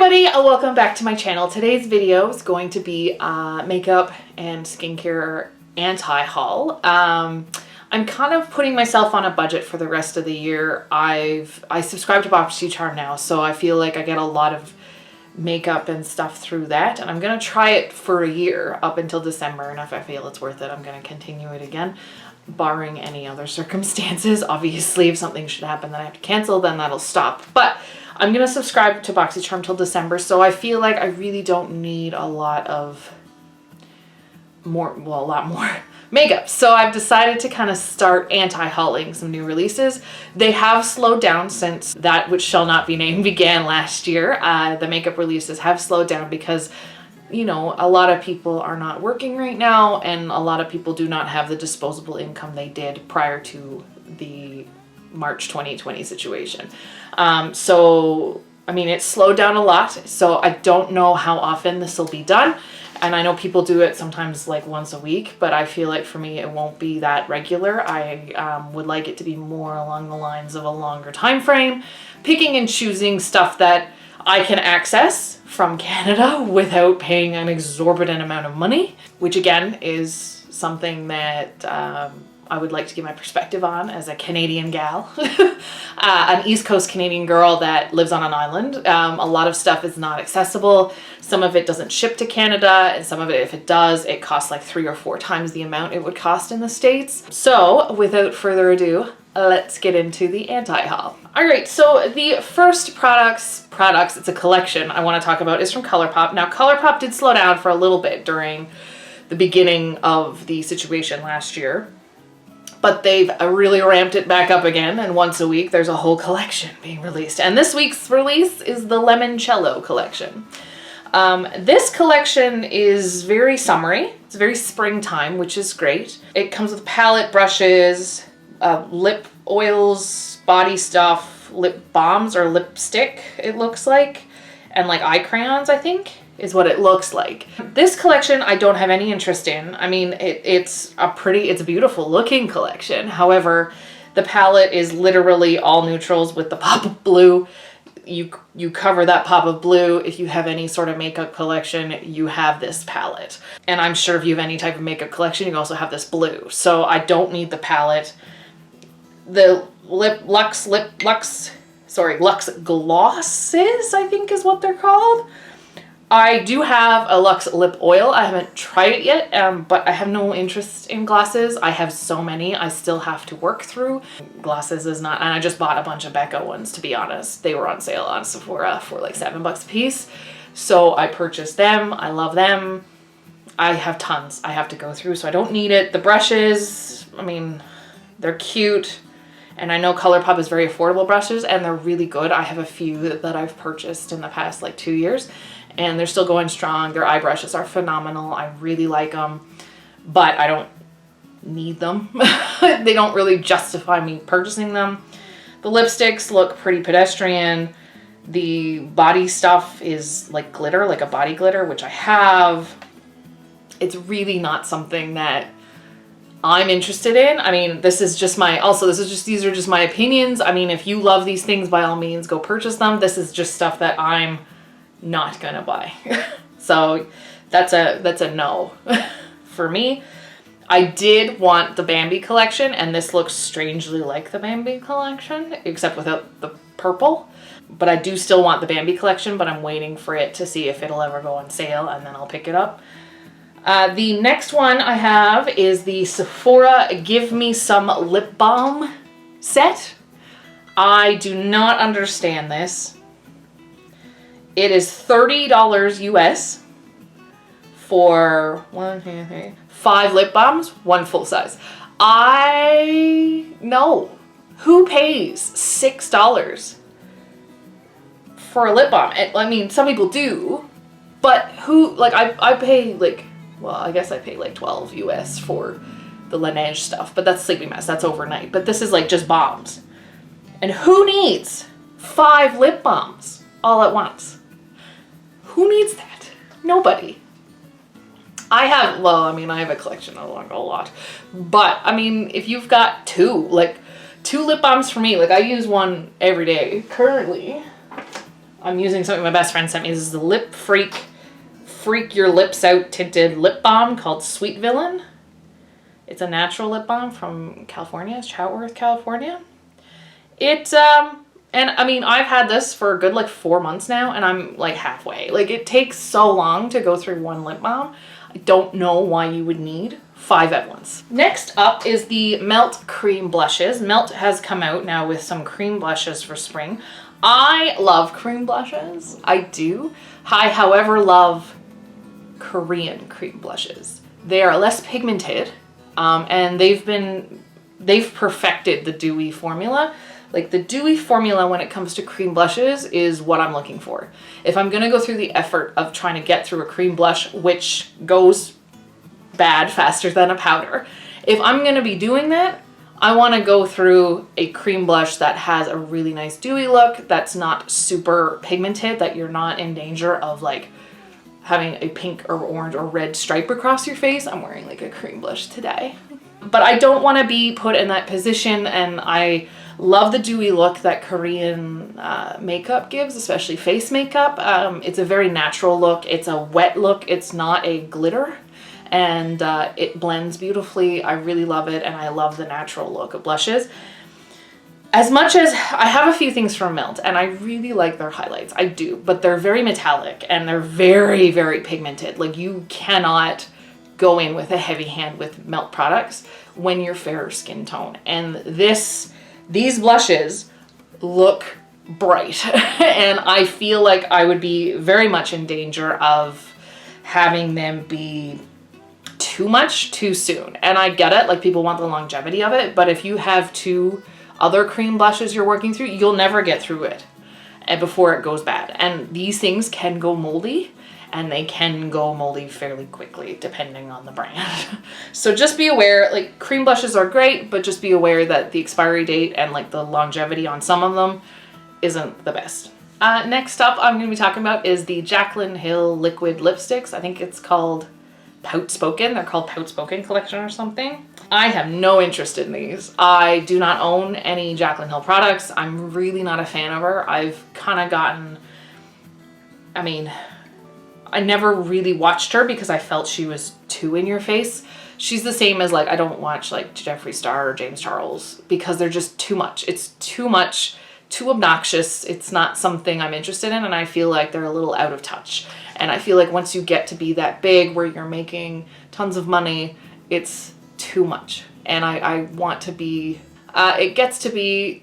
everybody, welcome back to my channel. Today's video is going to be makeup and skincare anti-haul. I'm kind of putting myself on a budget for the rest of the year. I subscribe to BoxyCharm now, so I feel like I get a lot of makeup and stuff through that, and I'm gonna try it for a year up until December, and if I feel it's worth it, I'm gonna continue it again, barring any other circumstances. Obviously, if something should happen that I have to cancel, then that'll stop. But I'm gonna subscribe to BoxyCharm till December, so I feel like I really don't need a lot more makeup. So I've decided to kind of start anti-hauling some new releases. They have slowed down since That Which Shall Not Be Named began last year. The makeup releases have slowed down because, you know, a lot of people are not working right now, and a lot of people do not have the disposable income they did prior to the March 2020 situation. So, I mean, it's slowed down a lot, so I don't know how often this will be done. And I know people do it sometimes like once a week, but I feel like for me it won't be that regular. I would like it to be more along the lines of a longer time frame, picking and choosing stuff that I can access from Canada without paying an exorbitant amount of money, which again is something that I would like to give my perspective on as a Canadian gal, an East Coast Canadian girl that lives on an island. A lot of stuff is not accessible. Some of it doesn't ship to Canada, and some of it, if it does, it costs like 3 or 4 times the amount it would cost in the States. So without further ado, let's get into the anti-haul. All right, so the first products, it's a collection I want to talk about, is from Colourpop. Now, Colourpop did slow down for a little bit during the beginning of the situation last year, but they've really ramped it back up again, and once a week there's a whole collection being released. And this week's release is the Limoncello collection. This collection is very summery. It's very springtime, which is great. It comes with palette, brushes, lip oils, body stuff, lip balms or lipstick, it looks like, and like eye crayons, I think, is what it looks like. This collection I don't have any interest in. I mean, it's a beautiful looking collection. However, the palette is literally all neutrals with the pop of blue. You cover that pop of blue. If you have any sort of makeup collection, you have this palette. And I'm sure if you have any type of makeup collection, you also have this blue. So I don't need the palette. The Luxe glosses, I think is what they're called. I do have a Luxe lip oil. I haven't tried it yet, but I have no interest in glosses. I have so many I still have to work through. Glosses is not, and I just bought a bunch of Becca ones, to be honest. They were on sale on Sephora for like $7 a piece. So I purchased them. I love them. I have tons I have to go through, so I don't need it. The brushes, I mean, they're cute. And I know Colourpop is very affordable brushes, and they're really good. I have a few that I've purchased in the past like 2 years, and they're still going strong. Their eye brushes are phenomenal. I really like them, but I don't need them. They don't really justify me purchasing them. The lipsticks look pretty pedestrian. The body stuff is like glitter, like a body glitter, which I have. It's really not something that I'm interested in. I mean, these are just my opinions. I mean, if you love these things, by all means, go purchase them. This is just stuff that I'm not gonna buy. So that's a no for me. I did want the Bambi collection, and this looks strangely like the Bambi collection, except without the purple. But I do still want the Bambi collection, but I'm waiting for it to see if it'll ever go on sale, and then I'll pick it up. The next one I have is the Sephora Give Me Some Lip Balm set. I do not understand this. It is $30 US for 5 lip balms, 1 full size. No. Who pays $6 for a lip balm? I mean, some people do, but who, like, I pay like, well, I guess I pay like 12 US for the Laneige stuff, but that's Sleeping Mask, that's overnight. But this is like just balms. And who needs 5 lip balms all at once? Who needs that? Nobody. I have a collection of a lot. But, I mean, if you've got 2 lip balms for me, like I use one every day. Currently, I'm using something my best friend sent me. This is the Lip Freak Your Lips Out tinted lip balm called Sweet Villain. It's a natural lip balm from California, Choutworth, California. And I mean, I've had this for a good like 4 months now, and I'm like halfway. Like, it takes so long to go through one lip balm. I don't know why you would need 5 at once. Next up is the Melt Cream Blushes. Melt has come out now with some cream blushes for spring. I love cream blushes. I do. I, however, love Korean cream blushes. They are less pigmented, and they've perfected the dewy formula. Like, the dewy formula when it comes to cream blushes is what I'm looking for. If I'm gonna go through the effort of trying to get through a cream blush, which goes bad faster than a powder, if I'm gonna be doing that, I wanna go through a cream blush that has a really nice dewy look, that's not super pigmented, that you're not in danger of like having a pink or orange or red stripe across your face. I'm wearing like a cream blush today. But I don't wanna be put in that position, and I love the dewy look that Korean makeup gives, especially face makeup. It's a very natural look. It's a wet look. It's not a glitter, and it blends beautifully. I really love it, and I love the natural look of blushes. As much as I have a few things from Melt, and I really like their highlights, I do, but they're very metallic and they're very, very pigmented. Like, you cannot go in with a heavy hand with Melt products when you're fairer skin tone. And these blushes look bright and I feel like I would be very much in danger of having them be too much too soon. And I get it, like, people want the longevity of it, but if you have 2 other cream blushes you're working through, you'll never get through it and before it goes bad. And these things can go moldy, and they can go moldy fairly quickly depending on the brand. So just be aware, like, cream blushes are great, but just be aware that the expiry date and like the longevity on some of them isn't the best. Next up I'm gonna be talking about is the Jaclyn Hill liquid lipsticks. I think it's called Poutspoken. They're called Poutspoken collection or something. I have no interest in these. I do not own any Jaclyn Hill products. I'm really not a fan of her. I've kind of gotten, I mean, I never really watched her because I felt she was too in your face. She's the same as, like, I don't watch like Jeffree Star or James Charles because they're just too much. It's too much, too obnoxious. It's not something I'm interested in, and I feel like they're a little out of touch. And I feel like once you get to be that big where you're making tons of money, it's too much. And I want to be, it gets to be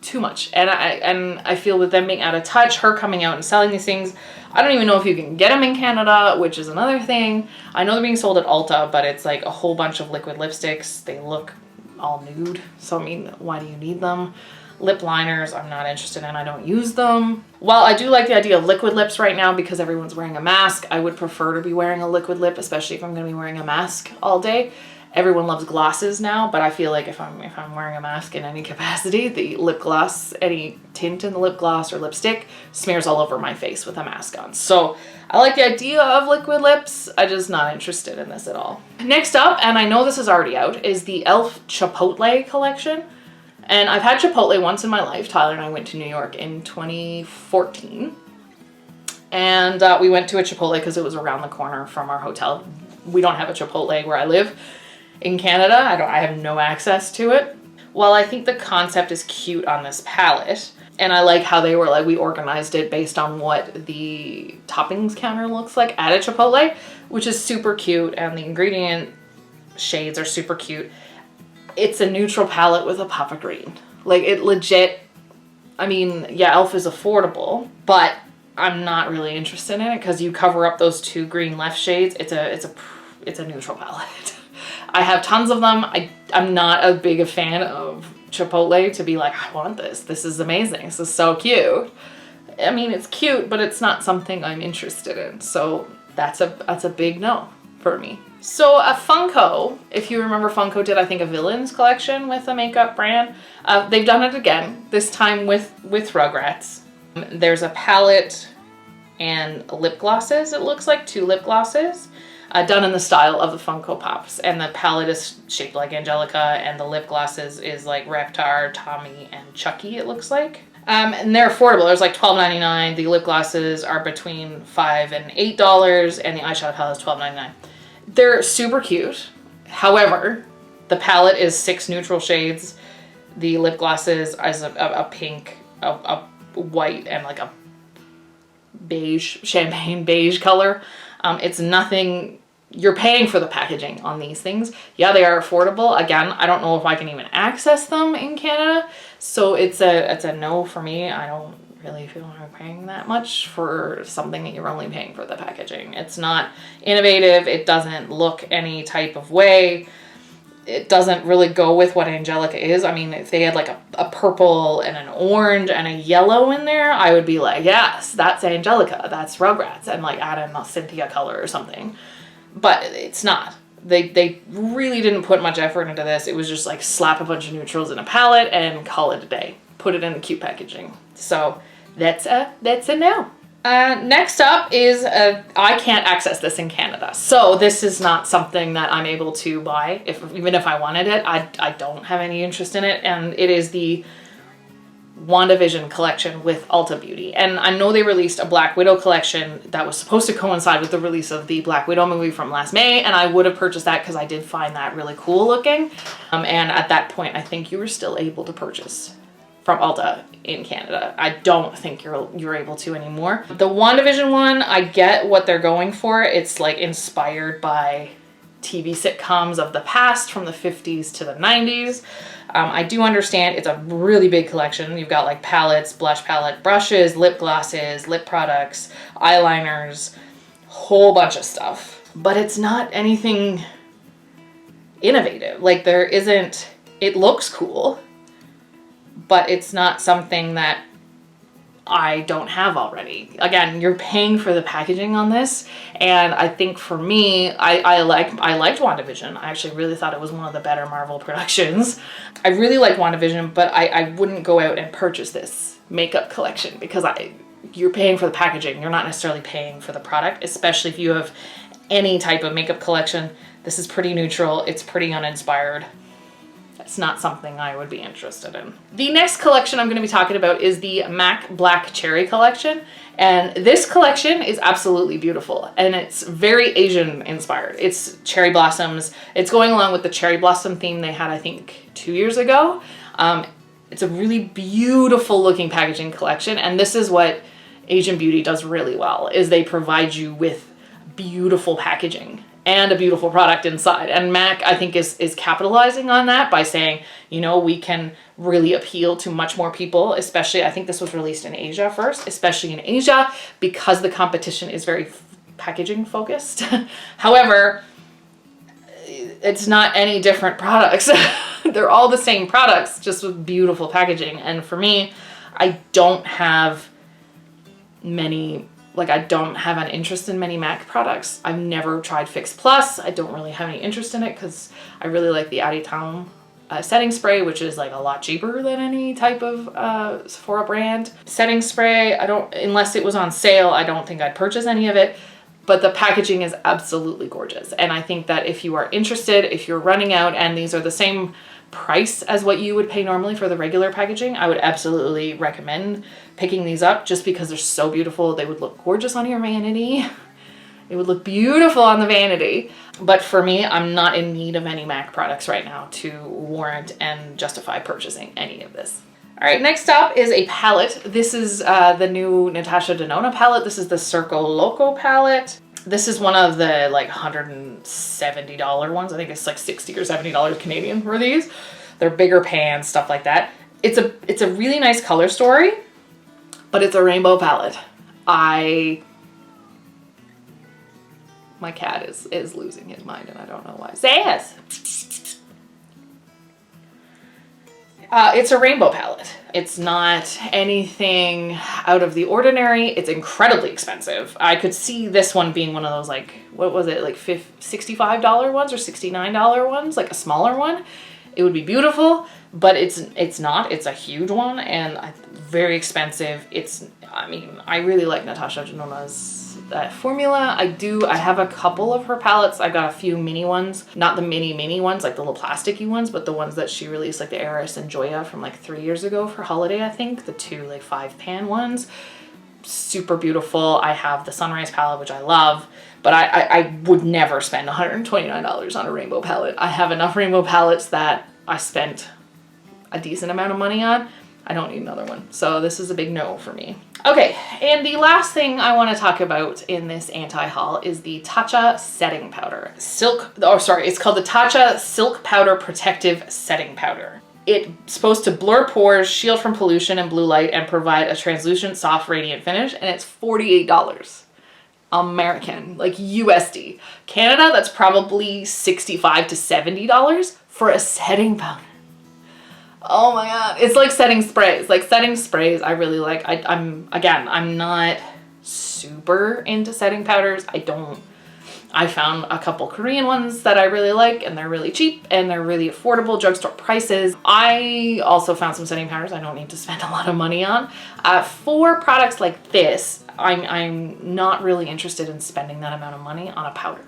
too much. And I feel with them being out of touch, her coming out and selling these things, I don't even know if you can get them in Canada, which is another thing. I know they're being sold at Ulta, but it's like a whole bunch of liquid lipsticks. They look all nude. So I mean, why do you need them? Lip liners, I'm not interested in. I don't use them. While I do like the idea of liquid lips right now because everyone's wearing a mask, I would prefer to be wearing a liquid lip, especially if I'm going to be wearing a mask all day. Everyone loves glosses now, but I feel like if I'm wearing a mask in any capacity, the lip gloss, any tint in the lip gloss or lipstick smears all over my face with a mask on. So I like the idea of liquid lips. I'm just not interested in this at all. Next up, and I know this is already out, is the e.l.f. Chipotle collection. And I've had Chipotle once in my life. Tyler and I went to New York in 2014. And we went to a Chipotle because it was around the corner from our hotel. We don't have a Chipotle where I live in Canada. I have no access to it. Well, I think the concept is cute on this palette. And I like how they were like, we organized it based on what the toppings counter looks like at a Chipotle, which is super cute. And the ingredient shades are super cute. It's a neutral palette with a pop of green. Like, it legit, I mean, yeah, e.l.f. is affordable, but I'm not really interested in it because you cover up those 2 green left shades. It's a neutral palette. I have tons of them. I'm not a big a fan of Chipotle to be like, I want this. This is amazing. This is so cute. I mean, it's cute, but it's not something I'm interested in. So that's a big no for me. So Funko, if you remember, Funko did, I think, a Villains collection with a makeup brand. They've done it again, this time with Rugrats. There's a palette and lip glosses, it looks like, 2 lip glosses, done in the style of the Funko Pops. And the palette is shaped like Angelica, and the lip glosses is like Reptar, Tommy, and Chucky, it looks like. And they're affordable. There's like $12.99. The lip glosses are between $5 and $8, and the eyeshadow palette is $12.99. They're super cute. However, the palette is 6 neutral shades. The lip glosses is a pink, a white, and like a beige, champagne beige color. It's nothing. You're paying for the packaging on these things. Yeah, they are affordable. Again, I don't know if I can even access them in Canada. So it's a no for me. I don't really feel like I'm paying that much for something that you're only paying for the packaging. It's not innovative. It doesn't look any type of way. It doesn't really go with what Angelica is. I mean, if they had like a purple and an orange and a yellow in there, I would be like, yes, that's Angelica. That's Rugrats. And like add in a Cynthia color or something. But it's not. They really didn't put much effort into this. It was just like slap a bunch of neutrals in a palette and call it a day. Put it in the cute packaging. So that's a no. Next up is I can't access this in Canada. So this is not something that I'm able to buy. Even if I wanted it, I don't have any interest in it. And it is the WandaVision collection with Ulta Beauty. And I know they released a Black Widow collection that was supposed to coincide with the release of the Black Widow movie from last May, and I would have purchased that because I did find that really cool looking. And at that point, I think you were still able to purchase from Ulta in Canada. I don't think you're able to anymore. The WandaVision one, I get what they're going for. It's like inspired by TV sitcoms of the past from the 50s to the 90s. I do understand it's a really big collection. You've got like palettes, blush palette, brushes, lip glosses, lip products, eyeliners, whole bunch of stuff. But it's not anything innovative. Like there isn't, it looks cool, but it's not something that I don't have already. Again, you're paying for the packaging on this, and I think for me, I liked WandaVision. I actually really thought it was one of the better Marvel productions. I really liked WandaVision, but I wouldn't go out and purchase this makeup collection because you're paying for the packaging. You're not necessarily paying for the product, especially if you have any type of makeup collection. This is pretty neutral. It's pretty uninspired. It's not something I would be interested in. The next collection I'm going to be talking about is the MAC Black Cherry collection. And this collection is absolutely beautiful. And it's very Asian inspired. It's cherry blossoms. It's going along with the cherry blossom theme they had, I think, 2 years ago. It's a really beautiful looking packaging collection. And this is what Asian Beauty does really well, is they provide you with beautiful packaging and a beautiful product inside. And MAC, I think, is capitalizing on that by saying, you know, we can really appeal to much more people, especially, I think this was released in Asia first, especially in Asia, because the competition is very packaging focused. However, it's not any different products. They're all the same products, just with beautiful packaging. And for me, I don't have many, like I don't have an interest in many MAC products. I've never tried Fix Plus. I don't really have any interest in it because I really like the Aditon setting spray, which is like a lot cheaper than any type of Sephora brand. Setting spray, unless it was on sale, I don't think I'd purchase any of it. But the packaging is absolutely gorgeous. And I think that if you are interested, if you're running out and these are the same price as what you would pay normally for the regular packaging, I would absolutely recommend picking these up just because they're so beautiful. They would look gorgeous on your vanity. It would look beautiful on the vanity. But for me, I'm not in need of any MAC products right now to warrant and justify purchasing any of this. All right, next up is a palette. This is the new Natasha Denona palette. This is the Circo Loco palette. This is one of the like $170 ones. I think it's like $60 or $70 Canadian for these. They're bigger pans, stuff like that. It's a really nice color story, but it's a rainbow palette. My cat is losing his mind and I don't know why. Sass! It's a rainbow palette. It's not anything out of the ordinary. It's incredibly expensive. I could see this one being one of those, like, what was it, like $65 ones or $69 ones, like a smaller one. It would be beautiful, but it's not. It's a huge one and very expensive. I mean, I really like Natasha Denona's that formula. I have a couple of her palettes. I've got a few mini ones, not the mini ones, like the little plasticky ones, but the ones that she released, like the Eris and Joya from like 3 years ago for holiday, I think. The two like 5-pan ones. Super beautiful. I have the Sunrise palette, which I love, but I would never spend $129 on a rainbow palette. I have enough rainbow palettes that I spent a decent amount of money on. I don't need another one. So this is a big no for me. Okay, and the last thing I want to talk about in this anti-haul is the Tatcha setting powder. It's called the Tatcha Silk Powder Protective Setting Powder. It's supposed to blur pores, shield from pollution and blue light, and provide a translucent, soft, radiant finish, and it's $48 American, like USD. Canada, that's probably $65 to $70 for a setting powder. Oh my god, it's like setting sprays. Like setting sprays, I really like. I'm not super into setting powders. I found a couple Korean ones that I really like, and they're really cheap and they're really affordable, drugstore prices. I also found some setting powders I don't need to spend a lot of money on. For products like this, I'm not really interested in spending that amount of money on a powder.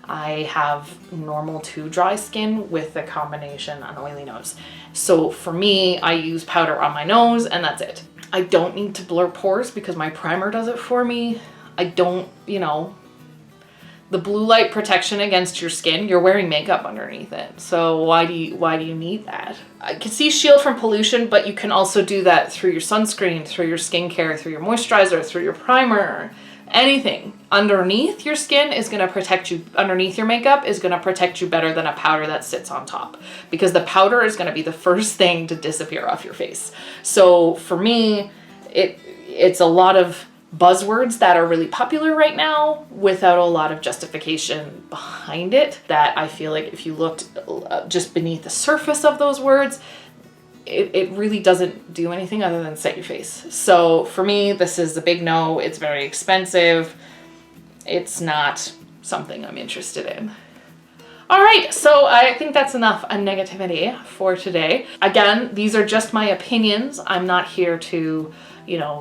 I have normal to dry skin with a combination on oily nose. So for me, I use powder on my nose and that's it. I don't need to blur pores because my primer does it for me. I don't, the blue light protection against your skin, you're wearing makeup underneath it. So why do you need that? I can see shield from pollution, but you can also do that through your sunscreen, through your skincare, through your moisturizer, through your primer. Anything underneath your skin is going to protect you, underneath your makeup is going to protect you better than a powder that sits on top, because the powder is going to be the first thing to disappear off your face. So for me, it's a lot of buzzwords that are really popular right now without a lot of justification behind it, that I feel like if you looked just beneath the surface of those words, it really doesn't do anything other than set your face. So for me, this is a big no. It's very expensive. It's not something I'm interested in. All right, so I think that's enough negativity for today. Again, these are just my opinions. I'm not here to,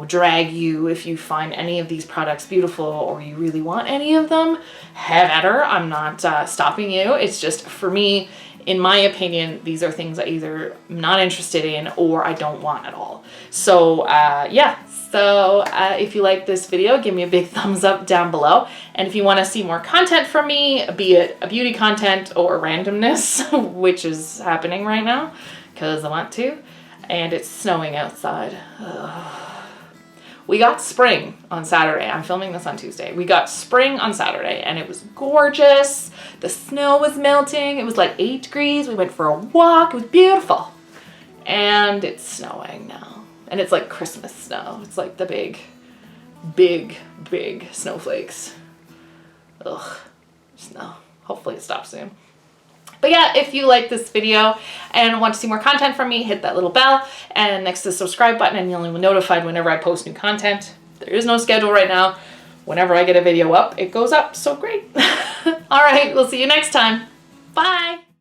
drag you. If you find any of these products beautiful or you really want any of them, have at her. I'm not stopping you. It's just, for me, in my opinion, these are things I either am not interested in or I don't want at all. So yeah, so if you like this video, give me a big thumbs up down below. And if you want to see more content from me, be it a beauty content or randomness, which is happening right now because I want to, and it's snowing outside. Ugh. We got spring on Saturday. I'm filming this on Tuesday. We got spring on Saturday and it was gorgeous. The snow was melting. It was like 8 degrees. We went for a walk. It was beautiful. And it's snowing now. And it's like Christmas snow. It's like the big snowflakes. Ugh, snow. Hopefully it stops soon. But yeah, if you like this video and want to see more content from me, hit that little bell and next to the subscribe button and you'll be notified whenever I post new content. There is no schedule right now. Whenever I get a video up, it goes up. So great. All right, we'll see you next time. Bye.